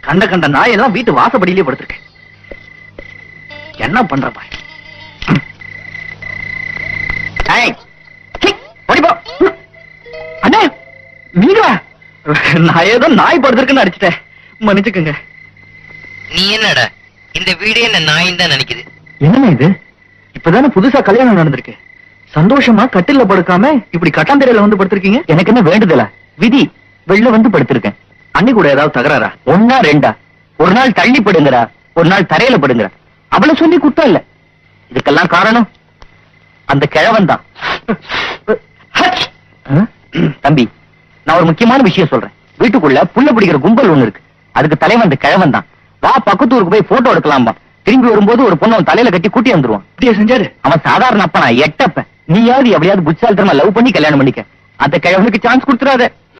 கண்ட கண்ட நாயெல்லாம் வீட்டு வாசப்படியிலே படுத்திருக்கேன். என்ன பண்ற பாய்? அண்ணே நீங்களா? நான் ஏதோ நாய் படுத்திருக்குன்னு அடிச்சிட்டேன், மன்னிச்சுக்குங்க. நீ என்னடா இந்த வீடே என்ன நாயின் தான் நினைக்குது? என்னண்ணே இது? இப்பதானே புதுசா கல்யாணம் நடந்திருக்கு. சந்தோஷமா கட்டில படுக்காம இப்படி கட்டாந்தரையில வந்து படுத்திருக்கீங்க. எனக்கு என்ன வேண்டுதல? விதி. வெளில வந்து படுத்திருக்கேன். அண்ணி கூட ஏதாவது தகராறா? ஒன்னா ரெண்டா? ஒரு நாள் தள்ளி படுங்கடா, ஒரு நாள் தரையில படுங்கடா. அவளை சொல்லி குத்தம் இல்ல. இதுக்கெல்லாம் காரணம் அந்த கிழவன் தான். தம்பி, நான் ஒரு முக்கியமான விஷயம் சொல்றேன். வீட்டுக்குள்ள புல்ல பிடிக்கிற கும்பல் ஒண்ணு இருக்கு. அதுக்கு தலைவன் அந்த கிழவன் தான். வா பக்கத்தூருக்கு போய் போட்டோ எடுக்கலாம்பா. திரும்பி வரும்போது ஒரு பொண்ணு அவன் தலையில கட்டி கூட்டி வந்துருவான். இப்படியே செஞ்சாரு. அவன் சாதாரண அப்பா, நான் எட்டப்ப. நீயாவது எப்படியாவது புட்சாலித்தனமா லவ் பண்ணி கல்யாணம் பண்ணிக்க. அந்த கிழவனுக்கு சான்ஸ் கொடுத்துறாத.